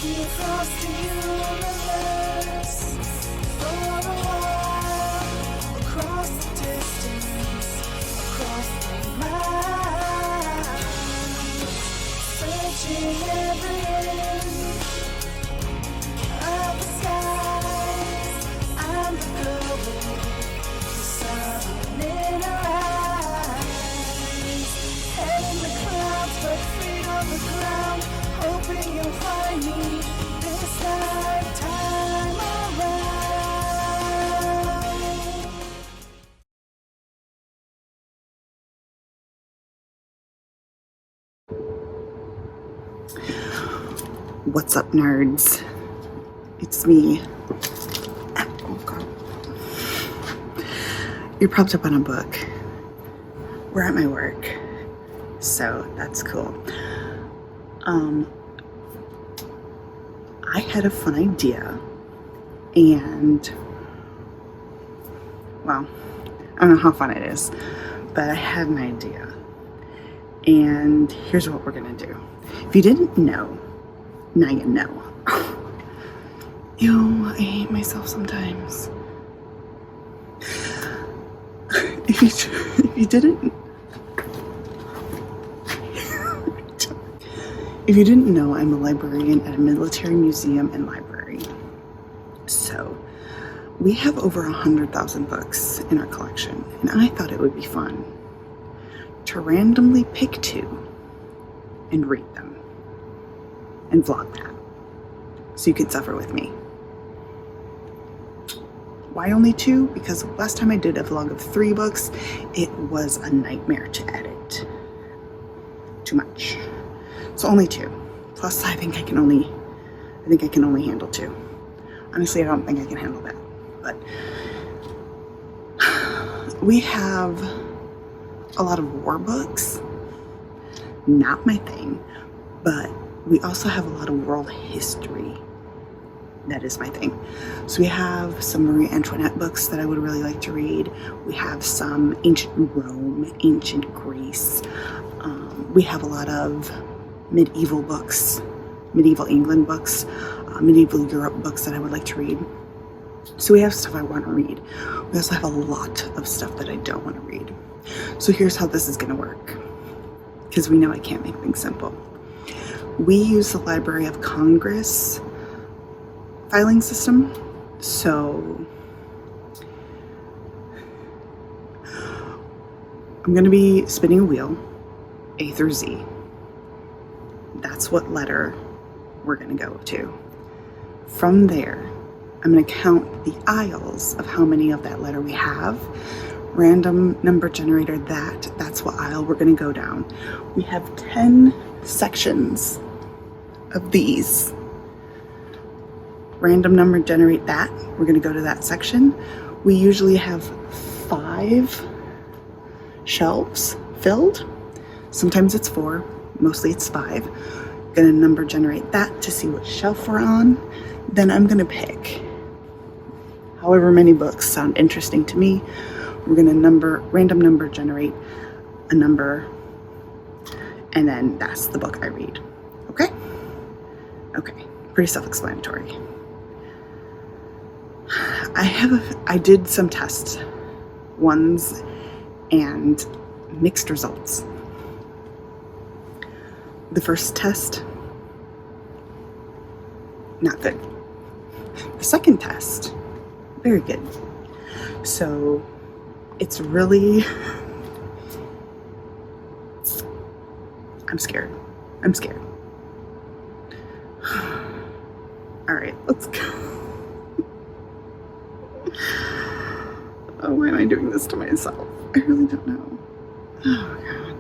see across the universe for a while, across the distance, across the miles, searching every inch of the skies. I'm the girl with the sun in her eyes, head in the clouds but feet on the ground, hoping you'll find me this lifetime around. What's up, nerds? It's me. Oh, God. You propped up on a book. We're at my work, so that's cool. I had a fun idea, and well, I don't know how fun it is, but I had an idea, and here's what we're gonna do. If you didn't know, now you know. Ew, I hate myself sometimes. If you didn't know, I'm a librarian at a military museum and library. So we have over 100,000 books in our collection, and I thought it would be fun to randomly pick 2 and read them and vlog that, so you could suffer with me. Why only 2? Because last time I did a vlog of 3 books, it was a nightmare to edit. Too much. So only 2. Plus, I think I can only handle 2. Honestly, I don't think I can handle that. But we have a lot of war books. Not my thing. But we also have a lot of world history. That is my thing. So we have some Marie Antoinette books that I would really like to read. We have some ancient Rome, ancient Greece. We have a lot of medieval books, medieval England books, medieval Europe books that I would like to read. So we have stuff I want to read. We also have a lot of stuff that I don't want to read. So here's how this is going to work, because we know I can't make things simple. We use the Library of Congress filing system. So I'm going to be spinning a wheel, A through Z. That's what letter we're going to go to. From there, I'm going to count the aisles of how many of that letter we have. Random number generator, that's what aisle we're going to go down. We have 10 sections of these. Random number generate that. We're going to go to that section. We usually have 5 shelves filled. Sometimes it's 4, mostly it's 5. Going to number generate that to see what shelf we're on. Then I'm going to pick however many books sound interesting to me. We're going to random number generate a number, and then that's the book I read. Okay? Okay, pretty self-explanatory. I did some test ones and mixed results. The first test, not good. The second test, very good. So it's really, I'm scared. All right, let's go. Oh, why am I doing this to myself? I really don't know. Oh, God.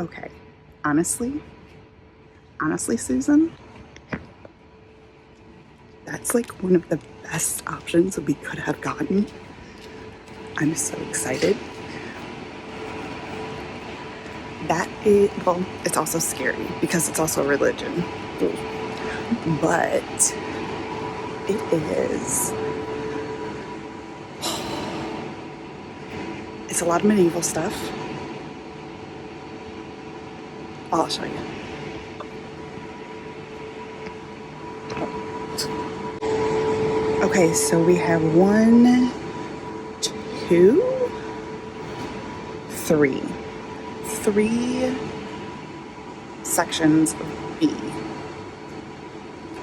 Okay, honestly, Susan, that's like one of the best options that we could have gotten. I'm so excited. That is, well, it's also scary because it's also a religion. But it is, it's a lot of medieval stuff. I'll show you. Okay, so we have 1, 2, 3. 3 sections of B.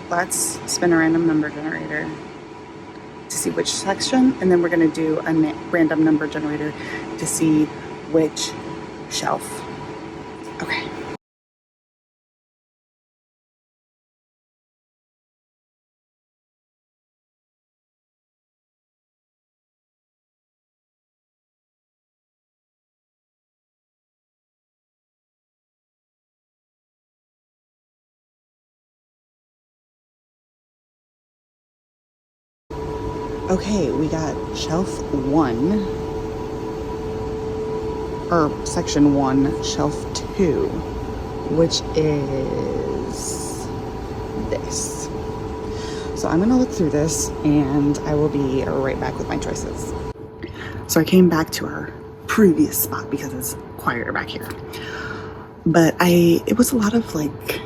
Let's spin a random number generator to see which section, and then we're going to do a random number generator to see which shelf. Okay. Okay, we got shelf 1, or section 1, shelf 2, which is this. So I'm gonna look through this and I will be right back with my choices. So I came back to our previous spot because it's quieter back here. But it was a lot of like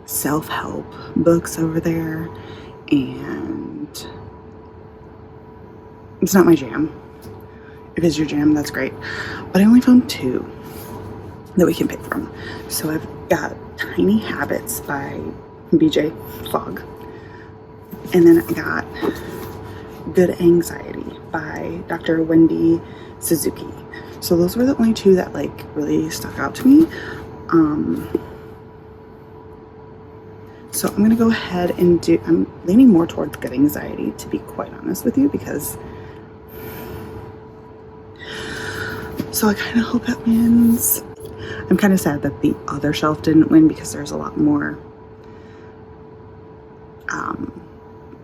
self-help books over there, and it's not my jam. If it's your jam, that's great. But I only found 2 that we can pick from. So I've got Tiny Habits by BJ Fogg. And then I got Good Anxiety by Dr. Wendy Suzuki. So those were the only 2 that like really stuck out to me. So I'm gonna go ahead and I'm leaning more towards Good Anxiety, to be quite honest with you, because so I kind of hope that wins. I'm kind of sad that the other shelf didn't win because there's a lot more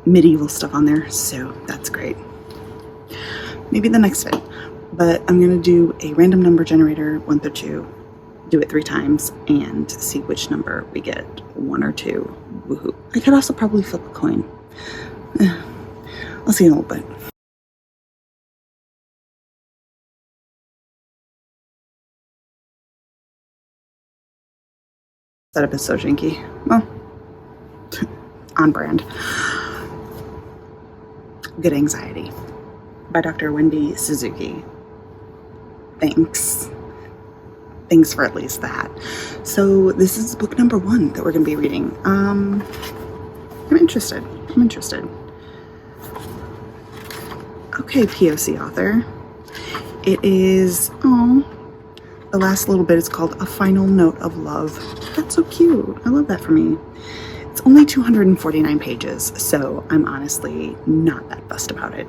medieval stuff on there, so that's great. Maybe the next fit, but I'm gonna do a random number generator, 1 through 2, do it 3 times, and see which number we get, 1 or 2. Woohoo! I could also probably flip a coin. I'll see you in a little bit. Setup is so janky. Well, on brand. Good Anxiety by Dr. Wendy Suzuki. Thanks for at least that. So this is book number 1 that we're going to be reading. I'm interested. Okay, POC author. It is, the last little bit is called A Final Note of Love. That's so cute. I love that for me. It's only 249 pages, so I'm honestly not that fussed about it.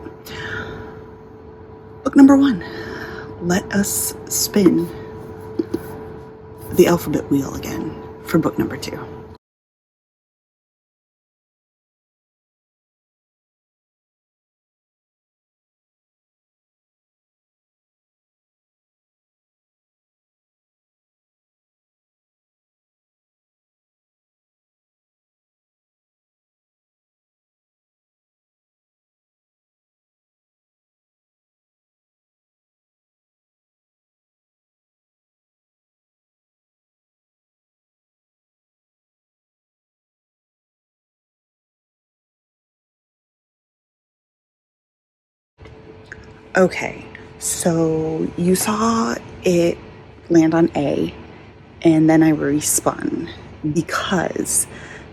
Book number 1. Let us spin the alphabet wheel again for book number 2. Okay, so you saw it land on A, and then I respun because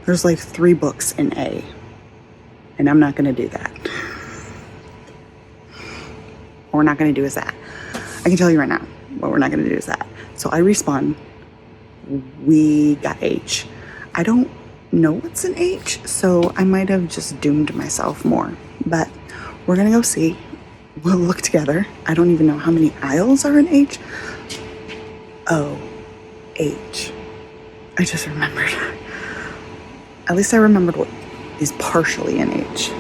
there's like 3 books in A, and I'm not going to do that. What we're not going to do is that. I can tell you right now, what we're not going to do is that. So I respun. We got H. I don't know what's in H, so I might have just doomed myself more, but we're going to go see. We'll look together. I don't even know how many aisles are in H. Oh, H. I just remembered. At least I remembered what is partially in H.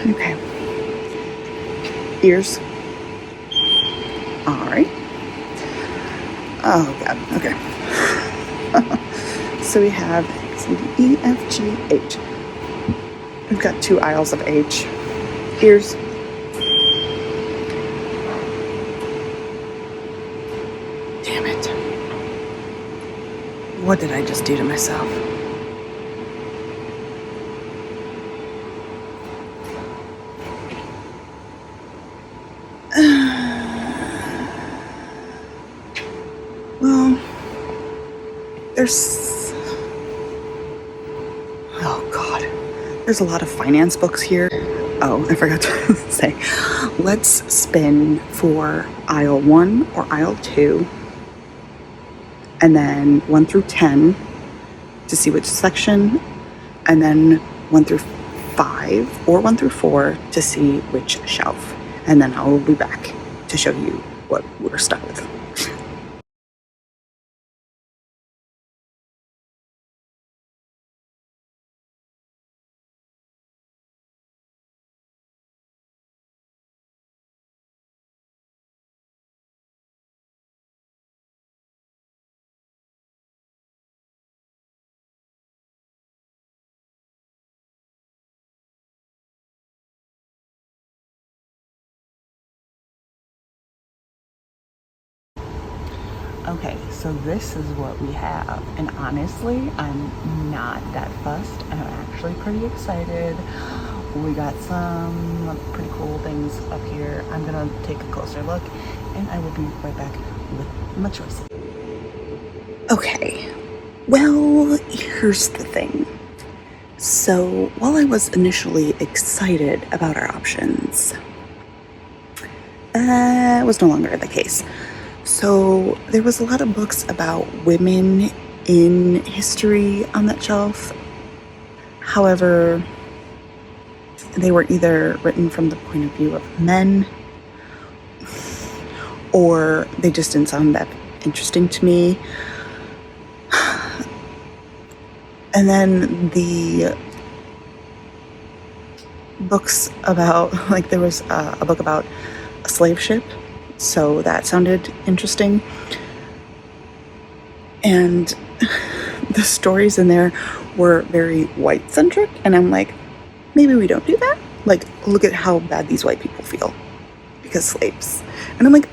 Okay. Ears. All right. Oh God, okay. So we have E, F, G, H. We've got 2 aisles of H. Ears. Damn it. What did I just do to myself? Well, oh God, there's a lot of finance books here. Oh, I forgot to say, let's spin for aisle 1 or aisle 2, and then 1 through 10 to see which section, and then 1 through 5 or 1 through 4 to see which shelf. And then I'll be back to show you what we're stuck with. Okay, so this is what we have, and honestly, I'm not that fussed. I'm actually pretty excited. We got some pretty cool things up here. I'm gonna take a closer look, and I will be right back with my choice. Okay, well, here's the thing. So while I was initially excited about our options, that was no longer the case. So there was a lot of books about women in history on that shelf. However, they were either written from the point of view of men, or they just didn't sound that interesting to me. And then the books about, like, there was a book about a slave ship, so that sounded interesting. And the stories in there were very white centric, and I'm like, maybe we don't do that. Like, look at how bad these white people feel because slaves. And I'm like,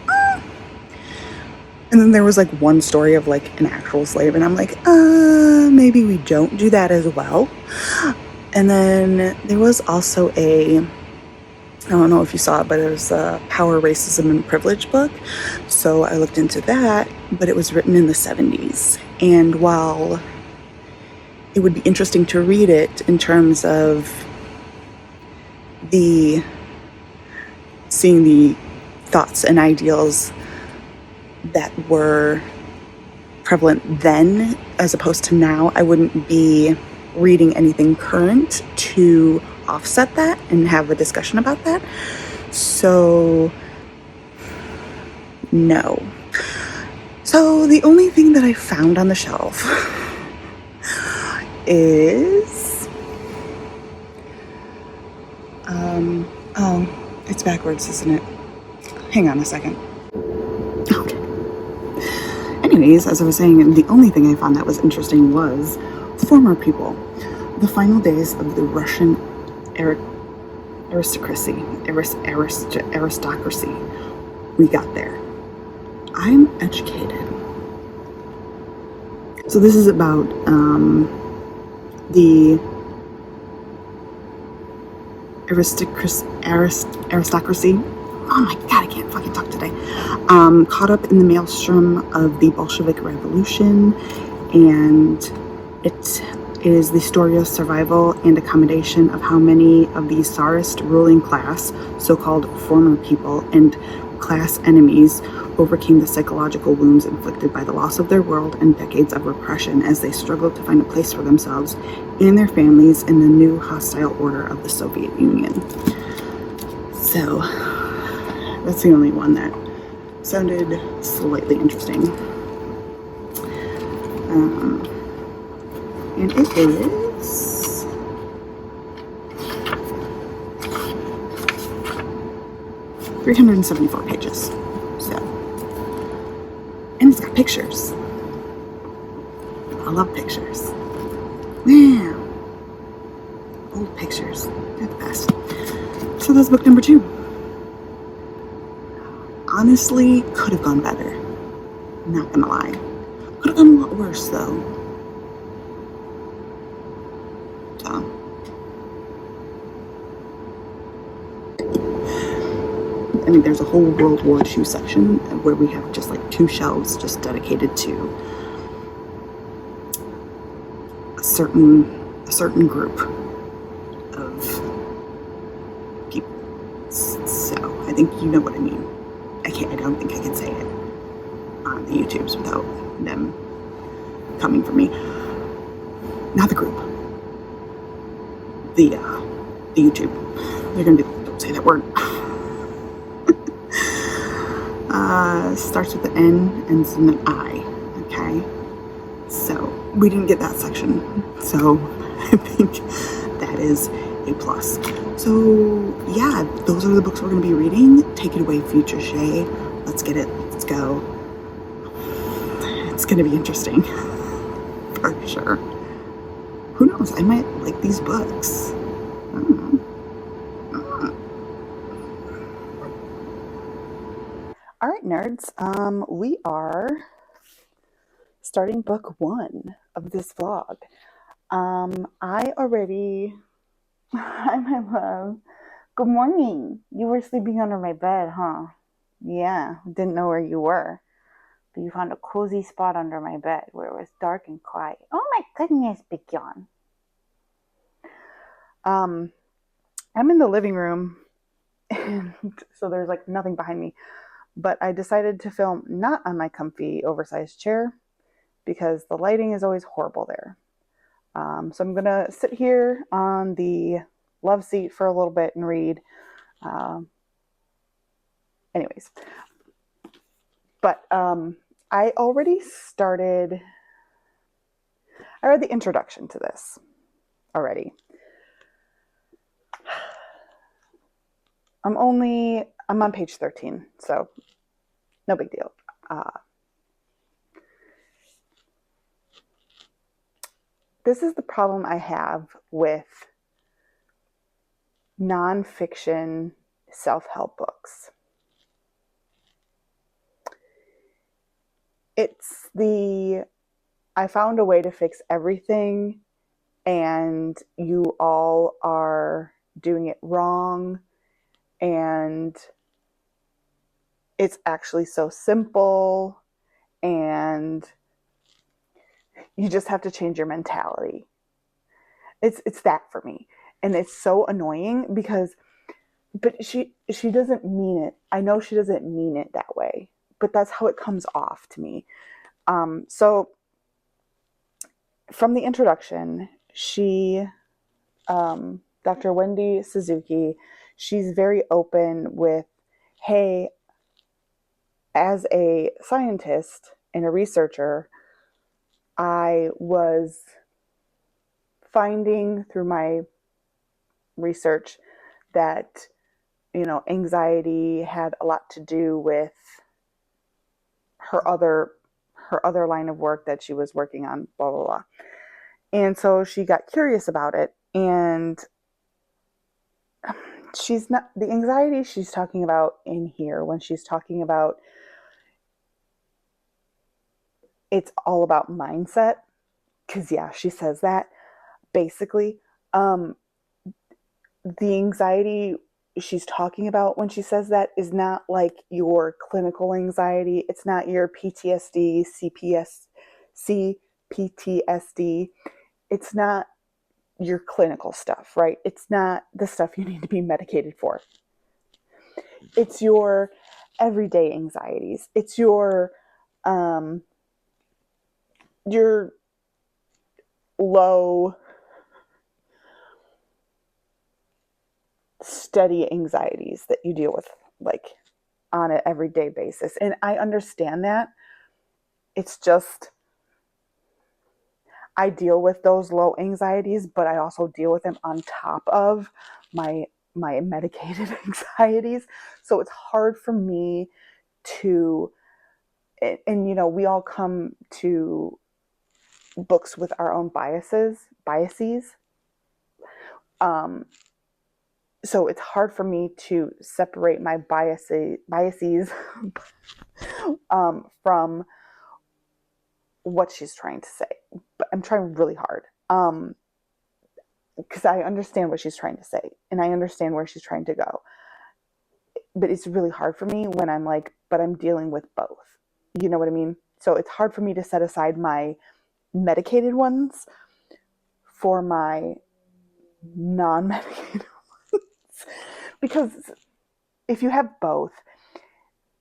And then there was like one story of like an actual slave, and I'm like, maybe we don't do that as well. And then there was also I don't know if you saw it, but it was a Power, Racism, and Privilege book. So I looked into that, but it was written in the 70s. And while it would be interesting to read it in terms of seeing the thoughts and ideals that were prevalent then as opposed to now, I wouldn't be reading anything current to offset that and have a discussion about that. So no. So the only thing that I found on the shelf is oh, it's backwards, isn't it? Hang on a second. Okay. Anyways, as I was saying, the only thing I found that was interesting was former people. The final days of the Russian aristocracy. We got there. I'm educated. So this is about the aristocracy. Oh my God, I can't fucking talk today. Caught up in the maelstrom of the Bolshevik Revolution, and it is the story of survival and accommodation of how many of the Tsarist ruling class, so-called former people, and class enemies overcame the psychological wounds inflicted by the loss of their world and decades of repression as they struggled to find a place for themselves and their families in the new hostile order of the Soviet Union. So that's the only one that sounded slightly interesting. And it is 374 pages. So And it's got pictures. I love pictures. Man, old pictures. They're the best. So that's book number 2. Honestly, could have gone better. Not gonna lie. Could have gone a lot worse though. So. I mean, there's a whole World War II section where we have just like 2 shelves just dedicated to a certain group of people. So I think you know what I mean. I don't think I can say it on the YouTubes without them coming for me. Not the group. The YouTube. They're gonna be like, don't say that word. Starts with an N, ends in an I. Okay. So we didn't get that section. So I think that is a plus. So yeah, those are the books we're going to be reading. Take it away, future Shay. Let's get it. Let's go. It's going to be interesting. For sure. Who knows? I might like these books. I don't know. All right, nerds. We are starting book 1 of this vlog. I already... Hi, my love. Good morning. You were sleeping under my bed, huh? Yeah, didn't know where you were. But you found a cozy spot under my bed where it was dark and quiet. Oh my goodness, Big John. I'm in the living room, and so there's like nothing behind me. But I decided to film not on my comfy, oversized chair because the lighting is always horrible there. So I'm going to sit here on the love seat for a little bit and read. Anyways. But I already started... I read the introduction to this already. I'm on page 13, so no big deal. This is the problem I have with nonfiction self-help books. It's I found a way to fix everything and you all are doing it wrong, and it's actually so simple, and you just have to change your mentality. It's that for me. And it's so annoying because, but she doesn't mean it. I know she doesn't mean it that way, but that's how it comes off to me. So from the introduction, Dr. Wendy Suzuki, she's very open with, hey, as a scientist and a researcher, I was finding through my research that, anxiety had a lot to do with her other line of work that she was working on, blah, blah, blah. And so she got curious about it, and she's not, the anxiety she's talking about in here, when she's talking about it's all about mindset, because yeah, she says that basically. The anxiety she's talking about when she says that is not like your clinical anxiety. It's not your PTSD, CPTSD. It's not your clinical stuff, right? It's not the stuff you need to be medicated for. It's your everyday anxieties. It's your low, steady anxieties that you deal with like on an everyday basis. And I understand that. It's just, I deal with those low anxieties, but I also deal with them on top of my medicated anxieties. So it's hard for me to and you know, we all come to books with our own biases. Um, so it's hard for me to separate my biases from what she's trying to say. But I'm trying really hard. Because I understand what she's trying to say and I understand where she's trying to go. But it's really hard for me when I'm like, but I'm dealing with both. You know what I mean? So it's hard for me to set aside my medicated ones for my non-medicated ones. Because if you have both,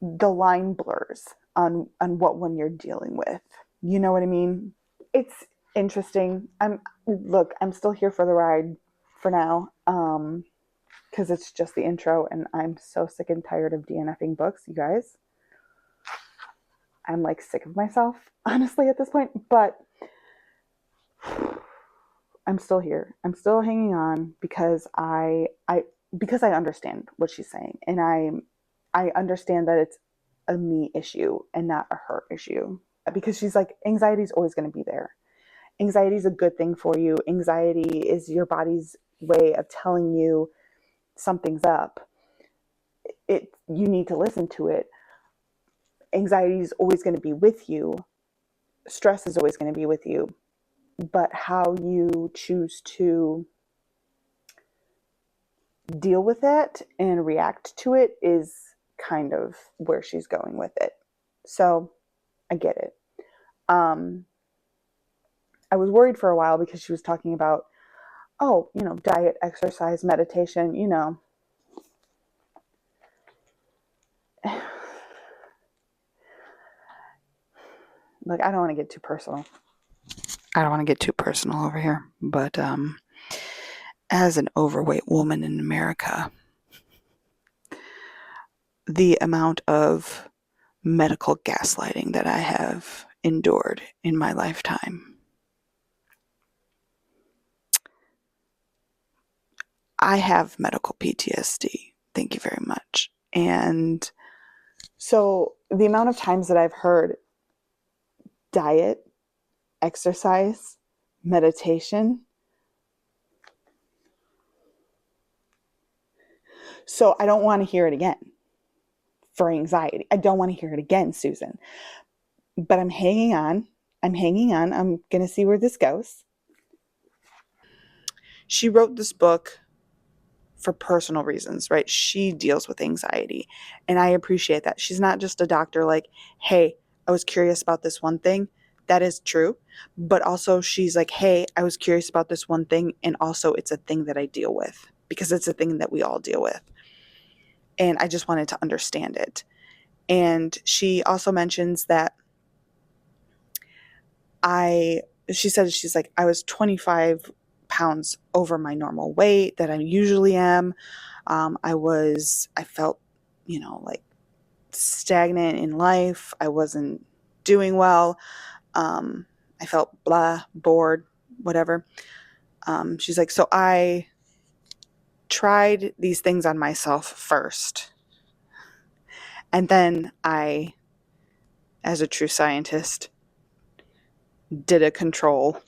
the line blurs on what one you're dealing with. You know what I mean? It's interesting. I'm still here for the ride for now. Because it's just the intro and I'm so sick and tired of DNFing books, you guys. I'm like sick of myself, honestly, at this point, but I'm still here. I'm still hanging on because I understand what she's saying, and I understand that it's a me issue and not a her issue. Because she's like, anxiety is always going to be there. Anxiety is a good thing for you. Anxiety is your body's way of telling you something's up. You need to listen to it. Anxiety is always going to be with you. Stress is always going to be with you. But how you choose to deal with it and react to it is kind of where she's going with it. So I get it. I was worried for a while because she was talking about, diet, exercise, meditation, Like, I don't want to get too personal. Over here, but as an overweight woman in America, the amount of medical gaslighting that I have endured in my lifetime, I have medical PTSD. Thank you very much. And so the amount of times that I've heard diet, exercise, meditation. So I don't want to hear it again for anxiety. I don't want to hear it again, Susan. But I'm hanging on. I'm going to see where this goes. She wrote this book for personal reasons, right? She deals with anxiety. And I appreciate that. She's not just a doctor like, hey, I was curious about this one thing. That is true. But also she's like, hey, I was curious about this one thing. And also it's a thing that I deal with because it's a thing that we all deal with. And I just wanted to understand it. And she also mentions that she's like, I was 25 pounds over my normal weight that I usually am. I felt, like stagnant in life. I wasn't doing well. I felt bored, whatever. She's like, so I tried these things on myself first. And then I, as a true scientist, did a controlled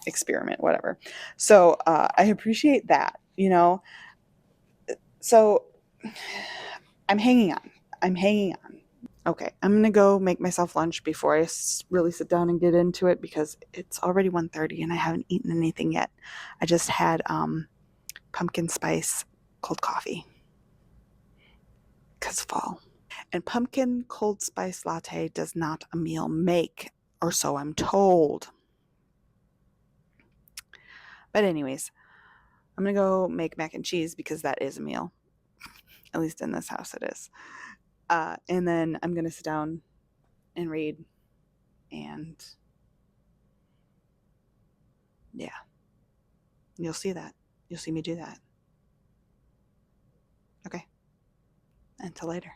experiment, whatever. So I appreciate that, So I'm hanging on. Okay, I'm going to go make myself lunch before I really sit down and get into it because it's already 1:30 and I haven't eaten anything yet. I just had pumpkin spice cold coffee because fall. And pumpkin cold spice latte does not a meal make, or so I'm told. But anyways, I'm going to go make mac and cheese because that is a meal. At least in this house it is. And then I'm going to sit down and read. And yeah, you'll see that. You'll see me do that. Okay. Until later.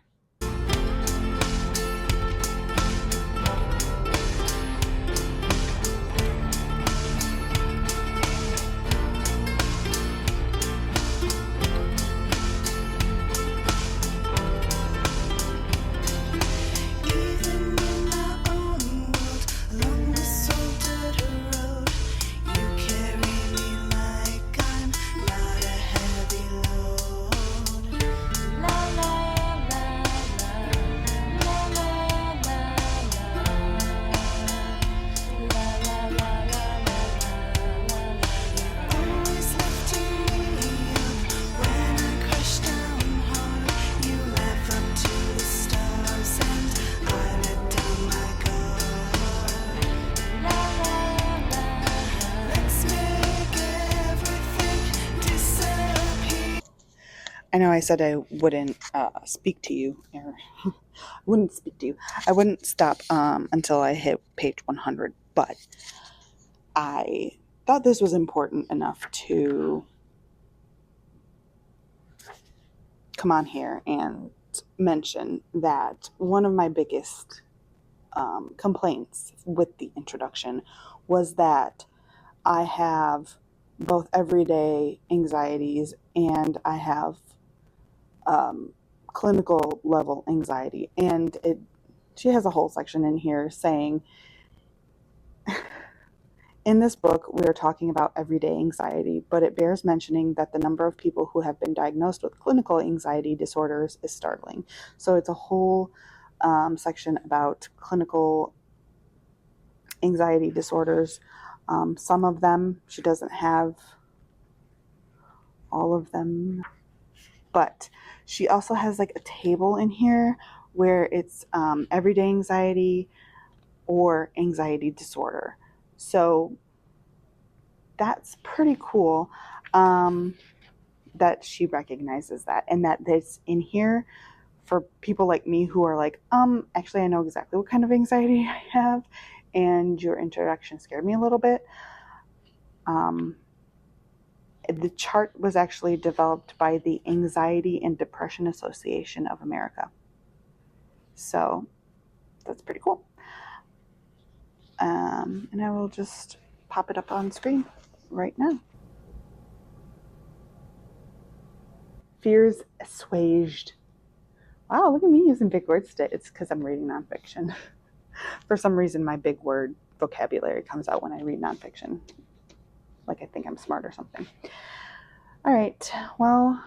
I know I said I wouldn't speak to you, or wouldn't speak to you. I wouldn't stop until I hit page 100, but I thought this was important enough to come on here and mention that one of my biggest complaints with the introduction was that I have both everyday anxieties and I have clinical level anxiety. And she has a whole section in here saying, in this book, we are talking about everyday anxiety, but it bears mentioning that the number of people who have been diagnosed with clinical anxiety disorders is startling. So it's a whole section about clinical anxiety disorders. Some of them, she doesn't have all of them, but she also has like a table in here where it's everyday anxiety or anxiety disorder. So that's pretty cool that she recognizes that, and that this in here for people like me who are like, actually I know exactly what kind of anxiety I have, and your introduction scared me a little bit. The chart was actually developed by the Anxiety and Depression Association of America. So that's pretty cool. And I will just pop it up on screen right now. Fears assuaged. Wow, look at me using big words today. It's because I'm reading nonfiction. For some reason, my big word vocabulary comes out when I read nonfiction. Like I think I'm smart or something. All right, well,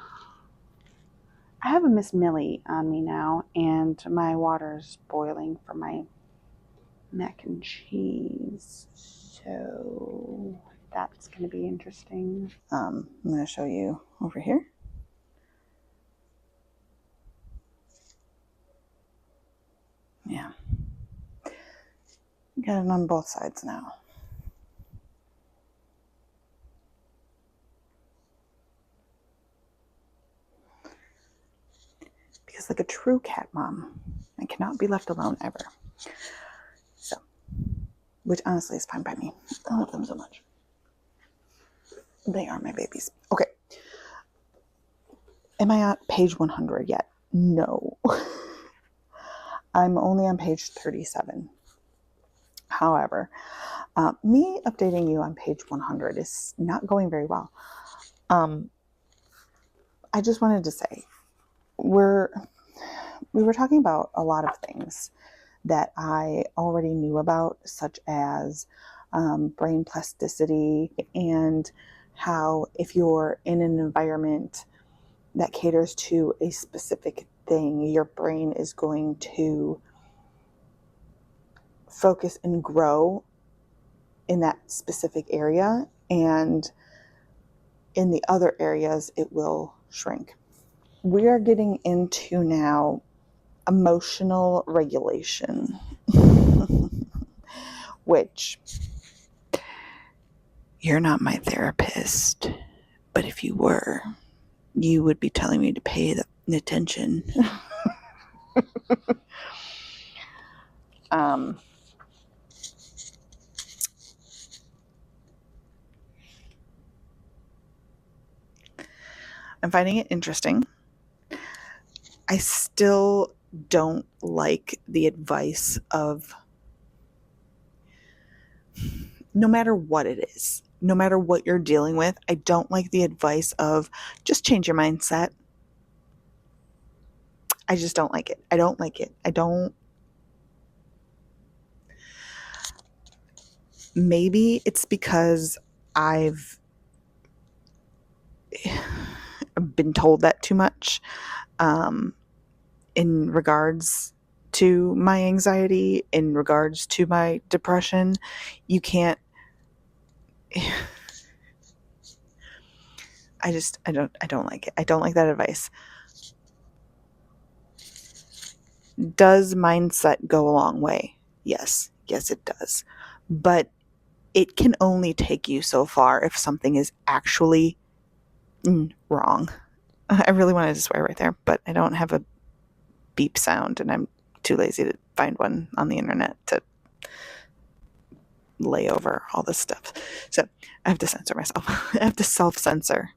I have a Miss Millie on me now, and my water's boiling for my mac and cheese. So that's going to be interesting. I'm going to show you over here. Yeah. Got it on both sides now. Because like a true cat mom, I cannot be left alone ever. So, which honestly is fine by me. I love them so much. They are my babies. Okay. Am I on page 100 yet? No. I'm only on page 37. However, me updating you on page 100 is not going very well. I just wanted to say, we were talking about a lot of things that I already knew about, such as brain plasticity, and how if you're in an environment that caters to a specific thing, your brain is going to focus and grow in that specific area, and in the other areas it will shrink. We are getting into now emotional regulation, which you're not my therapist, but if you were, you would be telling me to pay attention. I'm finding it interesting. I still don't like the advice of, no matter what it is, no matter what you're dealing with, I don't like the advice of just change your mindset. I just don't like it. I don't like it. Maybe it's because I've been told that too much in regards to my anxiety, in regards to my depression. You can't. I don't like it. I don't like that advice. Does mindset go a long way? Yes, it does. But it can only take you so far if something is actually wrong. I really wanted to swear right there, but I don't have a beep sound, and I'm too lazy to find one on the internet to lay over all this stuff. So I have to censor myself. I have to self-censor.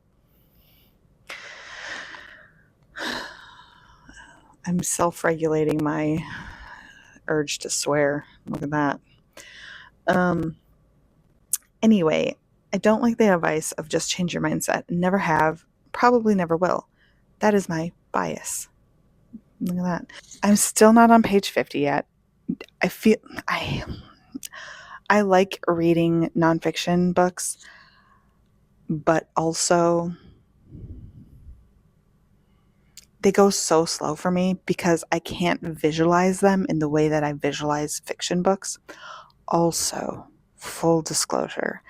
I'm self-regulating my urge to swear. Look at that. Anyway, I don't like the advice of just change your mindset. Never have, probably never will. That is my bias. Look at that. I'm still not on page 50 yet. I like reading nonfiction books, but also they go so slow for me because I can't visualize them in the way that I visualize fiction books. Also, full disclosure,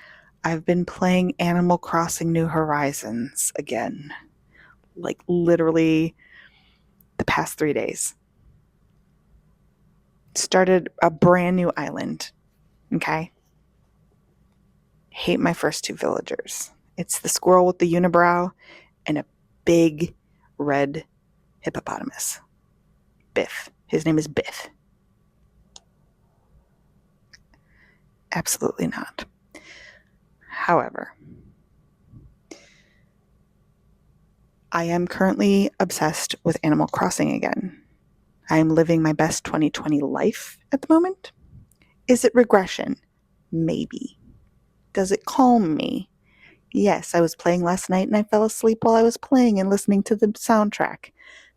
I've been playing Animal Crossing New Horizons again. Like literally the past 3 days. Started a brand new island. Okay? Hate my first 2 villagers. It's the squirrel with the unibrow and a big red hippopotamus. Biff. His name is Biff. Absolutely not. However, I am currently obsessed with Animal Crossing again. I am living my best 2020 life at the moment. Is it regression? Maybe. Does it calm me? Yes, I was playing last night and I fell asleep while I was playing and listening to the soundtrack.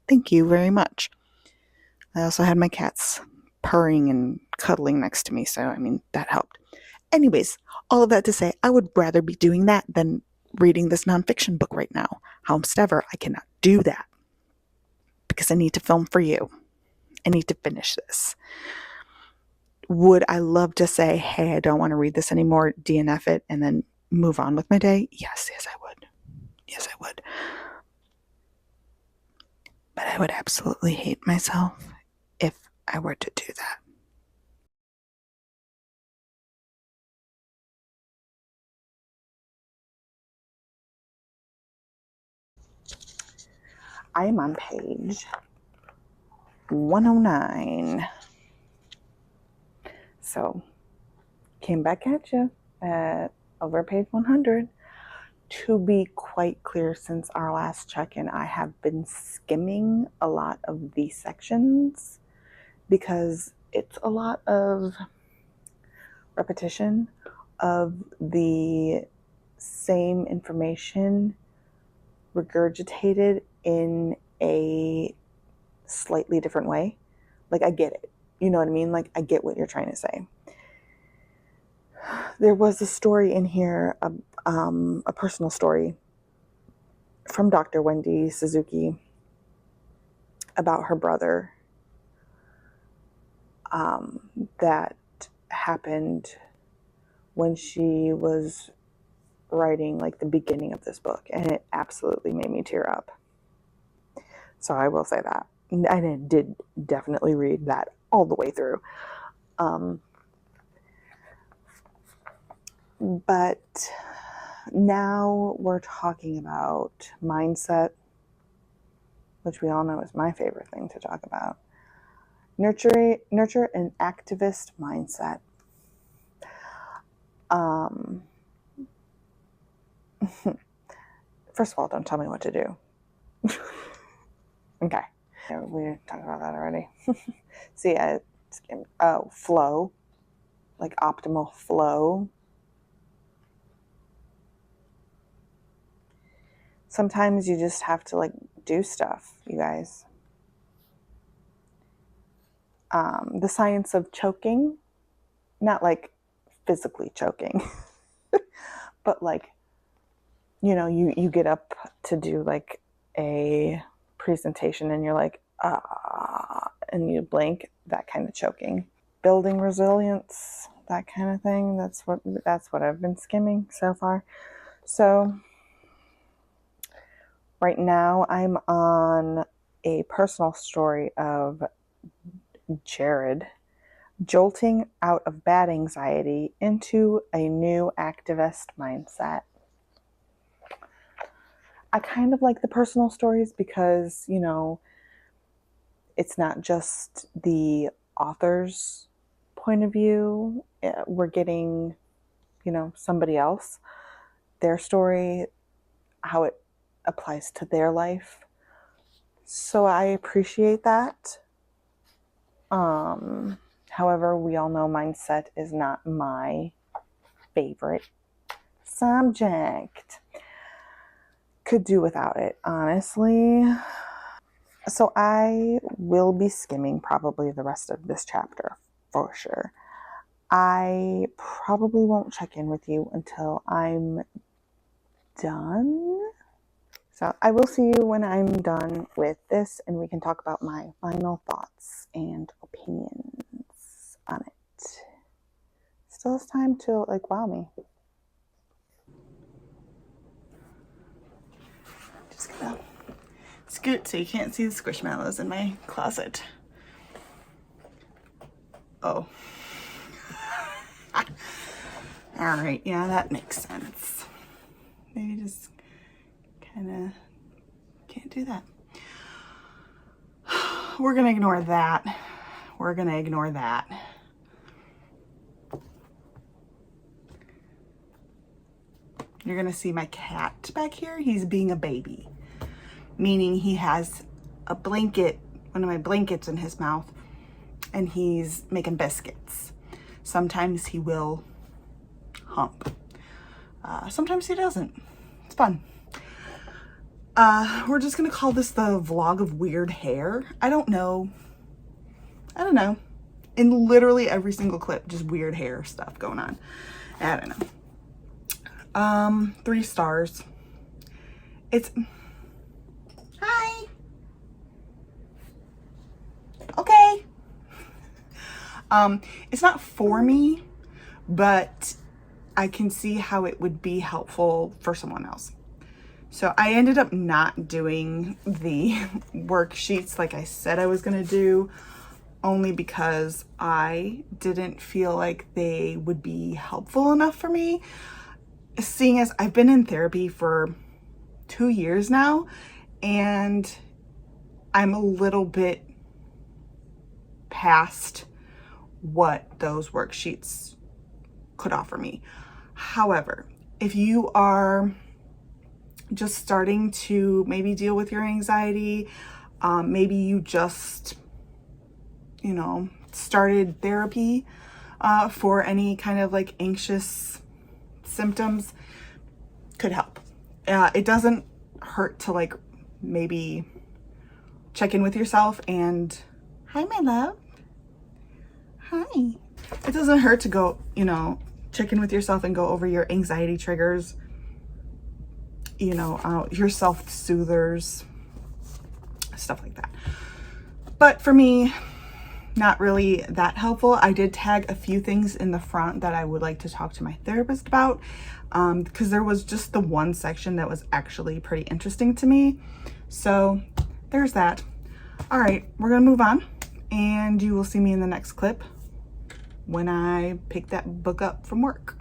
Thank you very much. I also had my cats purring and cuddling next to me, so I mean, that helped. Anyways, all of that to say, I would rather be doing that than reading this nonfiction book right now. However, I cannot do that because I need to film for you. I need to finish this. Would I love to say, hey, I don't want to read this anymore, DNF it, and then move on with my day? Yes, I would. Yes, I would. But I would absolutely hate myself if I were to do that. I am on page 109. So, came back at you at over page 100. To be quite clear, since our last check-in, I have been skimming a lot of these sections because it's a lot of repetition of the same information regurgitated in a slightly different way. Like, I get it. You know what I mean? Like, I get what you're trying to say. There was a story in here, a personal story from Dr. Wendy Suzuki about her brother that happened when she was writing like the beginning of this book, and it absolutely made me tear up. So I will say that. And I did definitely read that all the way through. But now we're talking about mindset, which we all know is my favorite thing to talk about. Nurture an activist mindset. First of all, don't tell me what to do. Okay. Yeah, we talked about that already. See, flow, like optimal flow. Sometimes you just have to like do stuff, you guys. The science of choking, not like physically choking, but like, you know, you get up to do like a presentation and you're like, and you blink, that kind of choking. Building resilience, that kind of thing. That's what I've been skimming so far. So right now I'm on a personal story of Jared jolting out of bad anxiety into a new activist mindset. I kind of like the personal stories because, you know, it's not just the author's point of view. We're getting, you know, somebody else, their story, how it applies to their life. So I appreciate that. However, we all know mindset is not my favorite subject. Could do without it, honestly. So I will be skimming probably the rest of this chapter for sure. I probably won't check in with you until I'm done. So I will see you when I'm done with this and we can talk about my final thoughts and opinions on it. Still has time to like wow me. Just gonna scoot so you can't see the squishmallows in my closet. Oh. All right, yeah, that makes sense. Maybe just kind of can't do that. We're gonna ignore that. We're gonna ignore that. You're gonna see my cat back here. He's being a baby, meaning he has a blanket, one of my blankets in his mouth, and he's making biscuits. Sometimes he will hump. Sometimes he doesn't. It's fun. We're just gonna call this the vlog of weird hair. I don't know. In literally every single clip, just weird hair stuff going on. I don't know. 3 stars. It's, hi. Okay. It's not for me, but I can see how it would be helpful for someone else. So I ended up not doing the worksheets like I said I was gonna do, only because I didn't feel like they would be helpful enough for me. Seeing as I've been in therapy for 2 years now, and I'm a little bit past what those worksheets could offer me. However, if you are just starting to maybe deal with your anxiety, maybe you just, you know, started therapy for any kind of like anxious symptoms, could help. It doesn't hurt to like maybe check in with yourself and, hi my love, hi. It doesn't hurt to go, you know, check in with yourself and go over your anxiety triggers, you know, your self-soothers, stuff like that. But for me, not really that helpful. I did tag a few things in the front that I would like to talk to my therapist about, because there was just the one section that was actually pretty interesting to me. So there's that. All right, we're gonna move on, and you will see me in the next clip when I pick that book up from work.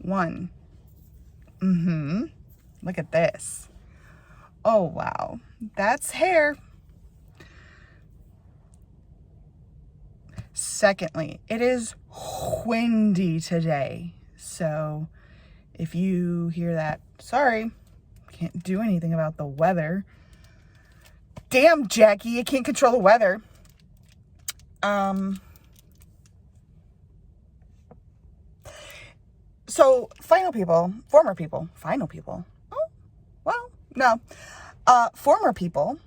One. Look at this. Oh, wow. That's hair. So Secondly, it is windy today. So if you hear that, sorry, can't do anything about the weather. Damn, Jackie, you can't control the weather. So final people. Oh, well, no. Former people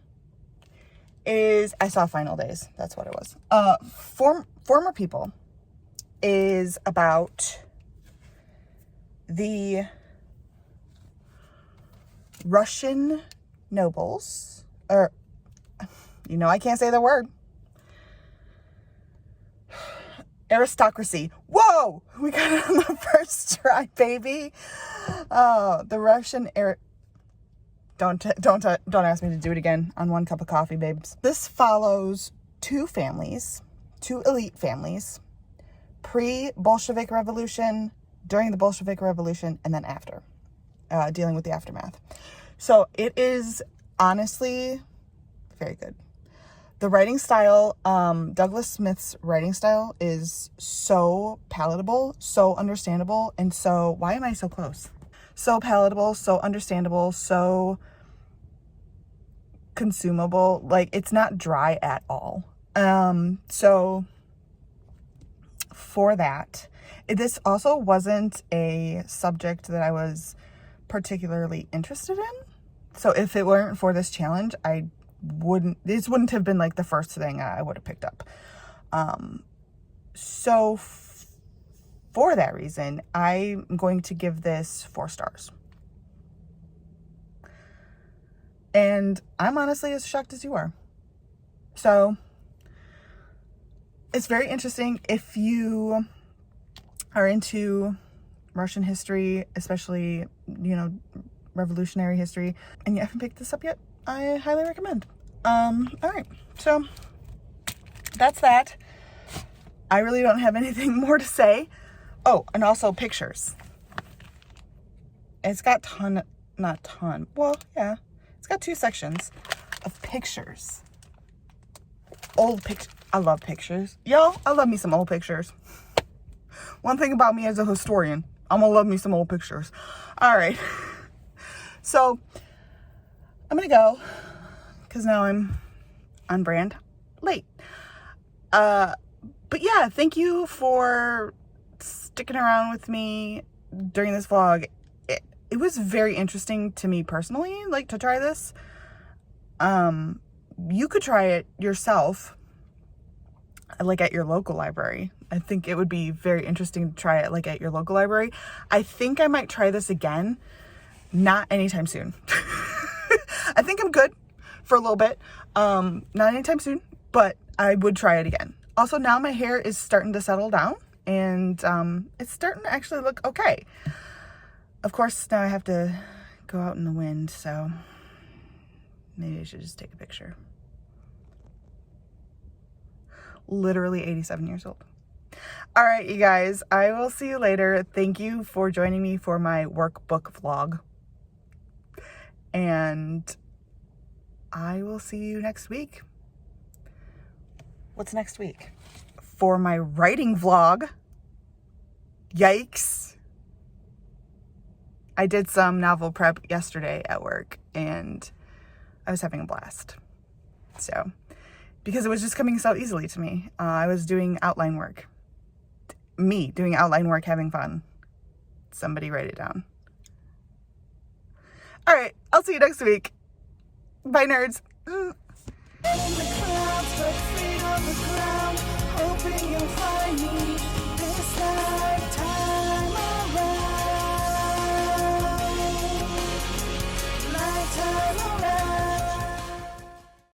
is, I saw Final Days. That's what it was. Former people is about the Russian nobles, or, I can't say the word. Aristocracy. Whoa! We got it on the first try, baby. The Russian Don't ask me to do it again on one cup of coffee, babes. This follows two elite families, pre-Bolshevik Revolution, during the Bolshevik Revolution, and then after, dealing with the aftermath. So it is honestly very good. The writing style, Douglas Smith's writing style is so palatable, so understandable, and so, why am I so close? So palatable, so understandable, so consumable. Like, it's not dry at all. So for that, this also wasn't a subject that I was particularly interested in. So if it weren't for this challenge, this wouldn't have been like the first thing I would have picked up. So for that reason, I'm going to give this 4 stars. And I'm honestly as shocked as you are. So it's very interesting if you are into Russian history, especially, revolutionary history, and you haven't picked this up yet, I highly recommend. All right, so that's that. I really don't have anything more to say. Oh, and also pictures. It's got it's got 2 sections of pictures. Old pictures. I love pictures. Yo, I love me some old pictures. One thing about me as a historian, I'm gonna love me some old pictures. All right. So I'm gonna go because now I'm on brand late. But yeah, thank you for sticking around with me during this vlog. It was very interesting to me personally, like, to try this. You could try it yourself, like at your local library. I think it would be very interesting to try it like at your local library. I think I might try this again, not anytime soon. I think I'm good for a little bit. Not anytime soon, but I would try it again. Also, now my hair is starting to settle down, and it's starting to actually look okay. Of course, now I have to go out in the wind, so maybe I should just take a picture. Literally 87 years old. All right, you guys, I will see you later. Thank you for joining me for my workbook vlog. And I will see you next week. What's next week? For my writing vlog. Yikes. I did some novel prep yesterday at work, and I was having a blast. So, because it was just coming so easily to me. I was doing outline work. Me doing outline work, having fun. Somebody write it down. All right, I'll see you next week. Bye, nerds. In the clouds, but feet on the ground, hoping you'll find me.